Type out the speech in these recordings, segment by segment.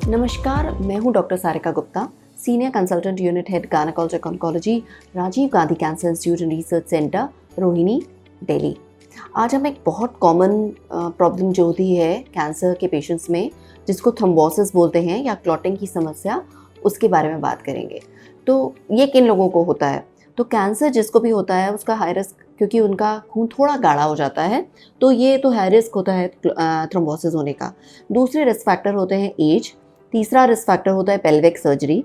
नमस्कार, मैं हूं doctor Sarika Gupta, senior consultant unit head gynaecologic oncology, Rajiv Gandhi cancer institute and research centre, Rohini, Delhi. आज हम एक बहुत कॉमन प्रॉब्लम जो होती है कैंसर के पेशेंट्स में, जिसको थ्रोम्बोसिस बोलते हैं या क्लॉटिंग की समस्या, उसके बारे में बात करेंगे। तो ये किन लोगों को होता है? तो कैंसर जिसको भी होता है उसका हाई रिस्क, क्योंकि उनका खून थोड़ा गाढ़ा हो जाता है, तो ये तो हाई रिस्क होता है थ्रोम्बोसिस होने का। दूसरे रिस्क फैक्टर होते हैं एज, तीसरा रिस्क फैक्टर होता है पेल्विक सर्जरी,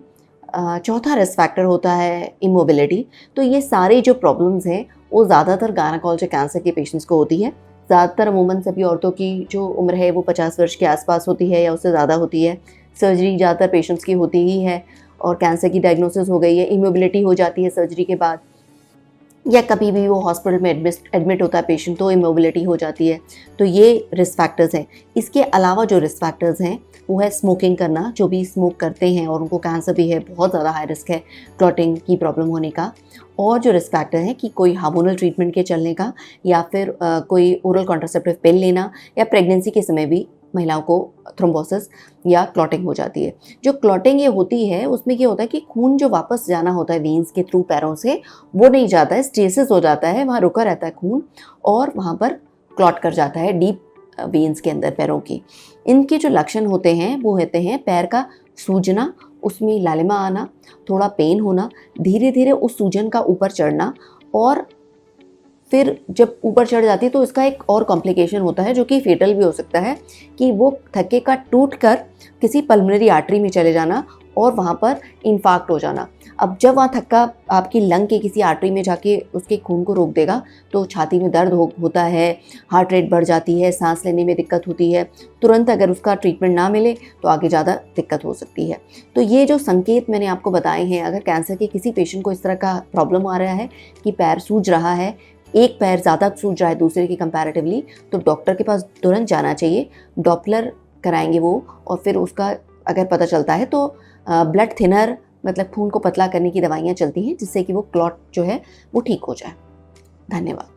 चौथा रिस्क फैक्टर होता है इमोबिलिटी। तो ये सारे जो प्रॉब्लम्स हैं वो ज़्यादातर गायनेकोलॉजिक कैंसर के पेशेंट्स को होती है। ज़्यादातर अमूमन सभी औरतों की जो उम्र है वो 50 वर्ष के आसपास होती है या उससे ज़्यादा होती है। सर्जरी ज़्यादातर पेशेंट्स की होती ही है और कैंसर की डायग्नोसिस हो गई है, इमोबिलिटी हो जाती है सर्जरी के बाद, या कभी भी वो हॉस्पिटल में एडमिट होता है पेशेंट तो इमोबिलिटी हो जाती है। तो ये रिस्क फैक्टर्स हैं। इसके अलावा जो रिस्क फैक्टर्स हैं वो है स्मोकिंग करना। जो भी स्मोक करते हैं और उनको कैंसर भी है, बहुत ज़्यादा हाई रिस्क है क्लॉटिंग की प्रॉब्लम होने का। और जो रिस्क फैक्टर है कि कोई हार्मोनल ट्रीटमेंट के चलने का, या फिर कोई ओरल कॉन्ट्रासेप्टिव पिल लेना, या प्रेगनेंसी के समय भी महिलाओं को थ्रोम्बोसिस या क्लॉटिंग हो जाती है। जो क्लॉटिंग ये होती है उसमें ये होता है कि खून जो वापस जाना होता है वेन्स के थ्रू पैरों से, वो नहीं जाता है, स्टेसिस हो जाता है, वहाँ रुका रहता है खून और वहाँ पर क्लॉट कर जाता है डीप वेन्स के अंदर पैरों की। इनके जो लक्षण होते हैं वो होते हैं पैर का सूजना, उसमें लालिमा आना, थोड़ा पेन होना, धीरे धीरे उस सूजन का ऊपर चढ़ना, और फिर जब ऊपर चढ़ जाती है तो इसका एक और कॉम्प्लिकेशन होता है जो कि फेटल भी हो सकता है, कि वो थक्के का टूट कर किसी पल्मोनरी आर्टरी में चले जाना और वहाँ पर इन्फार्क्ट हो जाना। अब जब वहाँ थक्का आपकी लंग के किसी आर्टरी में जाके उसके खून को रोक देगा तो छाती में दर्द होता है, हार्ट रेट बढ़ जाती है, सांस लेने में दिक्कत होती है। तुरंत अगर उसका ट्रीटमेंट ना मिले तो आगे ज़्यादा दिक्कत हो सकती है। तो ये जो संकेत मैंने आपको बताए हैं, अगर कैंसर के किसी पेशेंट को इस तरह का प्रॉब्लम आ रहा है कि पैर सूज रहा है, एक पैर ज़्यादा सूज रहा है दूसरे की कंपैरेटिवली, तो डॉक्टर के पास तुरंत जाना चाहिए। डॉपलर कराएंगे वो, और फिर उसका अगर पता चलता है तो ब्लड थिनर, मतलब खून को पतला करने की दवाइयाँ चलती हैं जिससे कि वो क्लॉट जो है वो ठीक हो जाए। धन्यवाद।